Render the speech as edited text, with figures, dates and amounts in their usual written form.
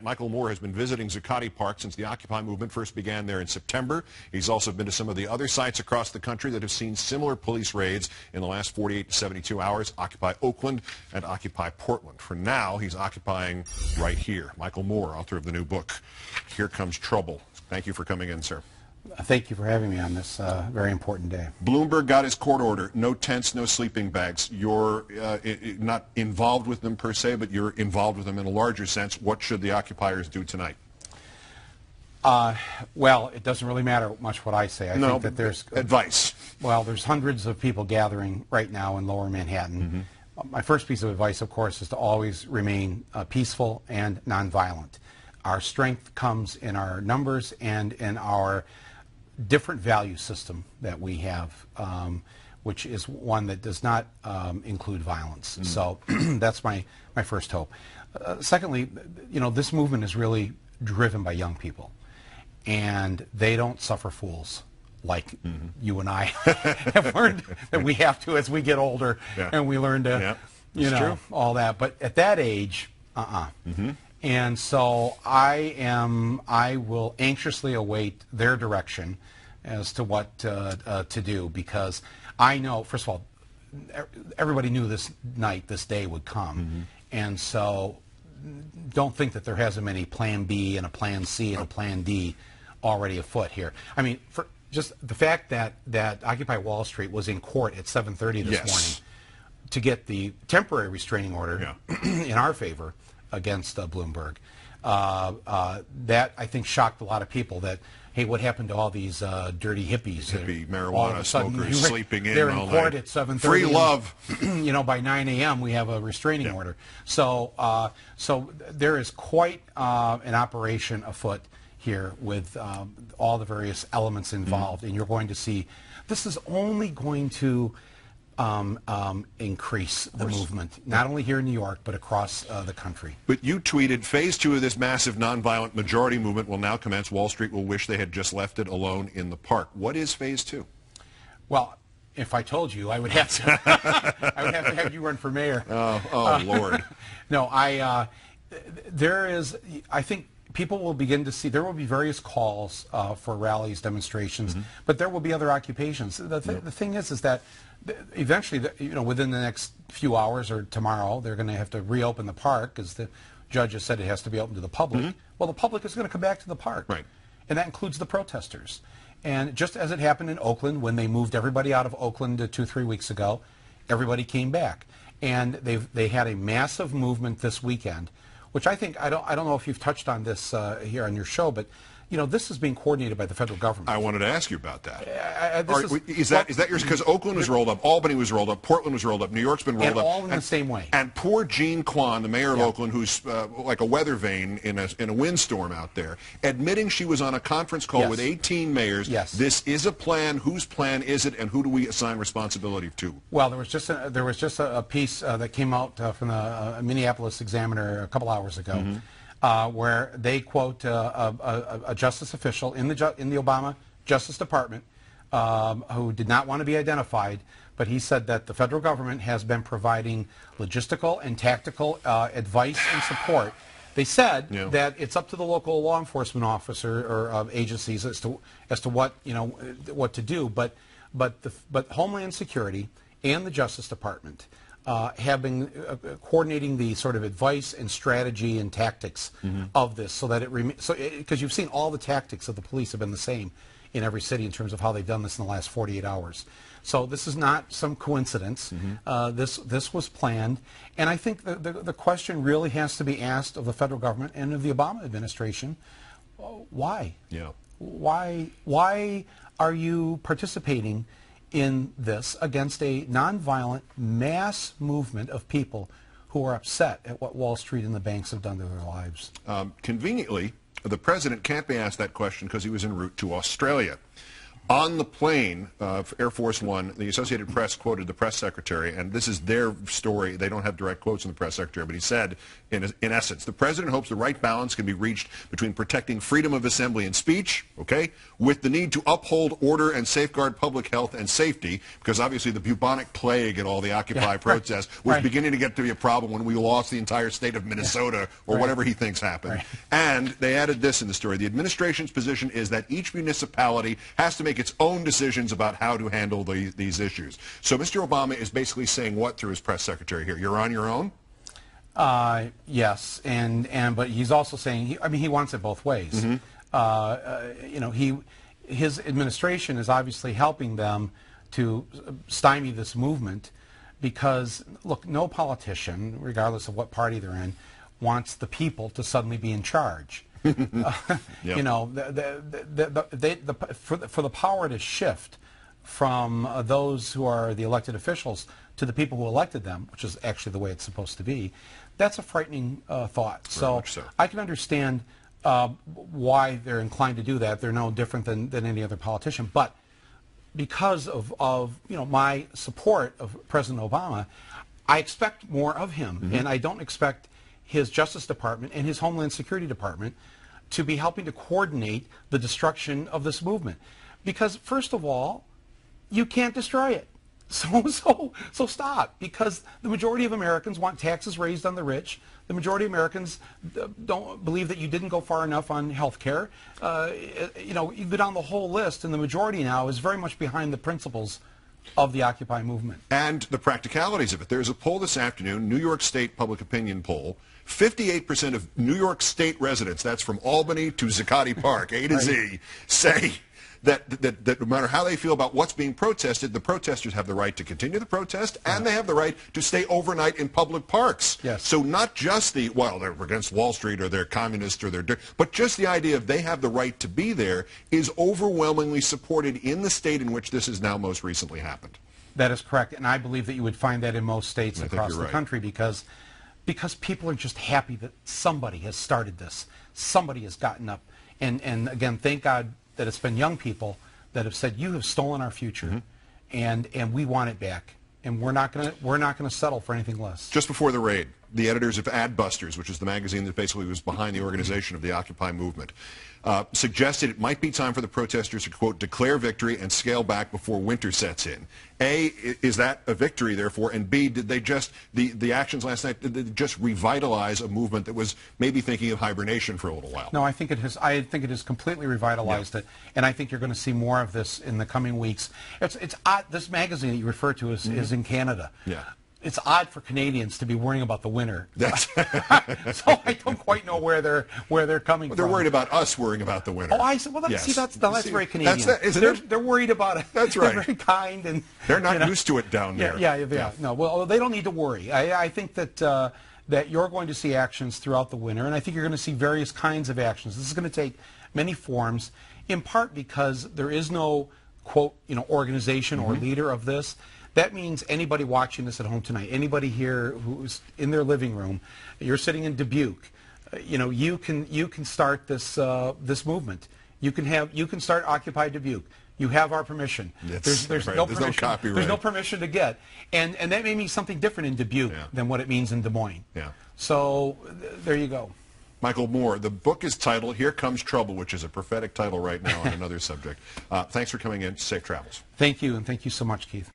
Michael Moore has been visiting Zuccotti Park since the Occupy movement first began there in September. He's also been to some of the other sites across the country that have seen similar police raids in the last 48 to 72 hours, Occupy Oakland and Occupy Portland. For now, he's occupying right here. Michael Moore, author of the new book, Here Comes Trouble. Thank you for coming in, sir. Thank you for having me on this very important day. Bloomberg got his court order. No tents, no sleeping bags. You're not involved with them per se, but you're involved with them in a larger sense. What should the occupiers do tonight? Well, it doesn't really matter much what I say. I think that there's advice. Well, there's hundreds of people gathering right now in Lower Manhattan. My first piece of advice, of course, is to always remain peaceful and nonviolent. Our strength comes in our numbers and in our different value system that we have, which is one that does not include violence. So that's my first hope. Secondly, you know, this movement is really driven by young people, and they don't suffer fools like you and I have learned that we have to as we get older, and we learn to, you know, all that. But at that age, And so I will anxiously await their direction as to what to do, because I know, first of all, everybody knew this day would come, and so don't think that there hasn't been a plan B and a plan C and a plan D already afoot here. I mean, for just the fact that Occupy Wall Street was in court at 7:30 this morning to get the temporary restraining order in our favor against Bloomberg, that I think shocked a lot of people. That, hey, what happened to all these dirty hippies? Hippie marijuana smokers sleeping in they're all in court night. At 7:30. Free love. You know, by 9 a.m. we have a restraining order. So, so there is quite an operation afoot here with all the various elements involved, and you're going to see this is only going to increase the movement, not only here in New York, but across the country. But you tweeted, phase 2 of this massive nonviolent majority movement will now commence. Wall Street will wish they had just left it alone in the park. What is phase 2? Well, if I told you, I would have to, I would have to have you run for mayor. Oh, Lord. No, there is, I think, people will begin to see, there will be various calls for rallies, demonstrations, but there will be other occupations. The thing is that eventually, you know, within the next few hours or tomorrow, they're going to have to reopen the park, because the judge has said it has to be open to the public. Well, the public is going to come back to the park, and that includes the protesters. And just as it happened in Oakland, when they moved everybody out of Oakland 2-3 weeks ago, everybody came back, and they had a massive movement this weekend, which I think, I don't know if you've touched on this here on your show, but you know, this is being coordinated by the federal government. I wanted to ask you about that. Is that yours? Because Oakland was rolled up, Albany was rolled up, Portland was rolled up, New York's been rolled up. All in the same way. And poor Jean Kwan, the mayor of Oakland, who's like a weather vane in a windstorm out there, admitting she was on a conference call with 18 mayors. This is a plan. Whose plan is it, and who do we assign responsibility to? Well, there was just a piece that came out from the Minneapolis Examiner a couple hours ago. Where they quote a justice official in the Obama Justice Department who did not want to be identified, but he said that the federal government has been providing logistical and tactical advice and support. They said that it's up to the local law enforcement officer or agencies as to what, you know, what to do, but Homeland Security and the Justice Department have been coordinating the sort of advice and strategy and tactics of this, so that because you've seen all the tactics of the police have been the same in every city in terms of how they've done this in the last 48 hours. So this is not some coincidence. This was planned, and I think the question really has to be asked of the federal government and of the Obama administration: why? Why are you participating in this against a nonviolent mass movement of people who are upset at what Wall Street and the banks have done to their lives? Conveniently, the president can't be asked that question because he was en route to Australia. On the plane, Air Force One, the Associated Press quoted the press secretary, and this is their story. They don't have direct quotes from the press secretary, but he said, in essence, the president hopes the right balance can be reached between protecting freedom of assembly and speech, okay, with the need to uphold order and safeguard public health and safety, because obviously the bubonic plague and all the Occupy protests was beginning to get to be a problem when we lost the entire state of Minnesota or whatever he thinks happened. And they added this in the story. The administration's position is that each municipality has to make its own decisions about how to handle these issues. So Mr. Obama is basically saying what through his press secretary here? You're on your own? Yes, but he's also saying, he wants it both ways. You know, his administration is obviously helping them to stymie this movement because, look, no politician, regardless of what party they're in, wants the people to suddenly be in charge. You know, for the power to shift from those who are the elected officials to the people who elected them, which is actually the way it's supposed to be, that's a frightening thought. So I can understand why they're inclined to do that. They're no different than any other politician. But because of you know, my support of President Obama, I expect more of him, and I don't expect his Justice Department and his Homeland Security Department to be helping to coordinate the destruction of this movement. Because, first of all, you can't destroy it. So stop. Because the majority of Americans want taxes raised on the rich. The majority of Americans don't believe that you didn't go far enough on health care. You know, you go down the whole list, and the majority now is very much behind the principles of the Occupy movement. And the practicalities of it. There's a poll this afternoon, New York State public opinion poll. 58% of New York State residents, that's from Albany to Zuccotti Park, A to Z, say that no matter how they feel about what's being protested, the protesters have the right to continue the protest, and they have the right to stay overnight in public parks. So not just well, they're against Wall Street or they're communist or but just the idea of they have the right to be there is overwhelmingly supported in the state in which this has now most recently happened. That is correct, and I believe that you would find that in most states across the country because people are just happy that somebody has started this. Somebody has gotten up. And again, thank God that it's been young people that have said, you have stolen our future, and we want it back. And we're not gonna settle for anything less. Just before the raid, the editors of Adbusters, which is the magazine that basically was behind the organization of the Occupy movement, suggested it might be time for the protesters to, quote, declare victory and scale back before winter sets in. A, is that a victory, therefore? And B, did they just, the actions last night, did they just revitalize a movement that was maybe thinking of hibernation for a little while? No, I think it has completely revitalized it, and I think you're going to see more of this in the coming weeks. It's odd, this magazine that you refer to is in Canada. It's odd for Canadians to be worrying about the winter. So I don't quite know where they're coming from. They're worried about us worrying about the winter. Oh, I see. Well, that's very Canadian. They're worried about it. That's right. They're very kind, and they're not used to it down there. Yeah. No, well, they don't need to worry. I think that that you're going to see actions throughout the winter, and I think you're going to see various kinds of actions. This is going to take many forms, in part because there is no, quote, you know, organization or leader of this. That means anybody watching this at home tonight, anybody here who's in their living room, you're sitting in Dubuque, you know, you can start this this movement. You can start Occupy Dubuque. You have our permission. There's no permission. No copyright. There's no permission to get, and that may mean something different in Dubuque than what it means in Des Moines. So there you go. Michael Moore, the book is titled Here Comes Trouble, which is a prophetic title right now on another subject. Thanks for coming in. Safe travels. Thank you, and thank you so much, Keith.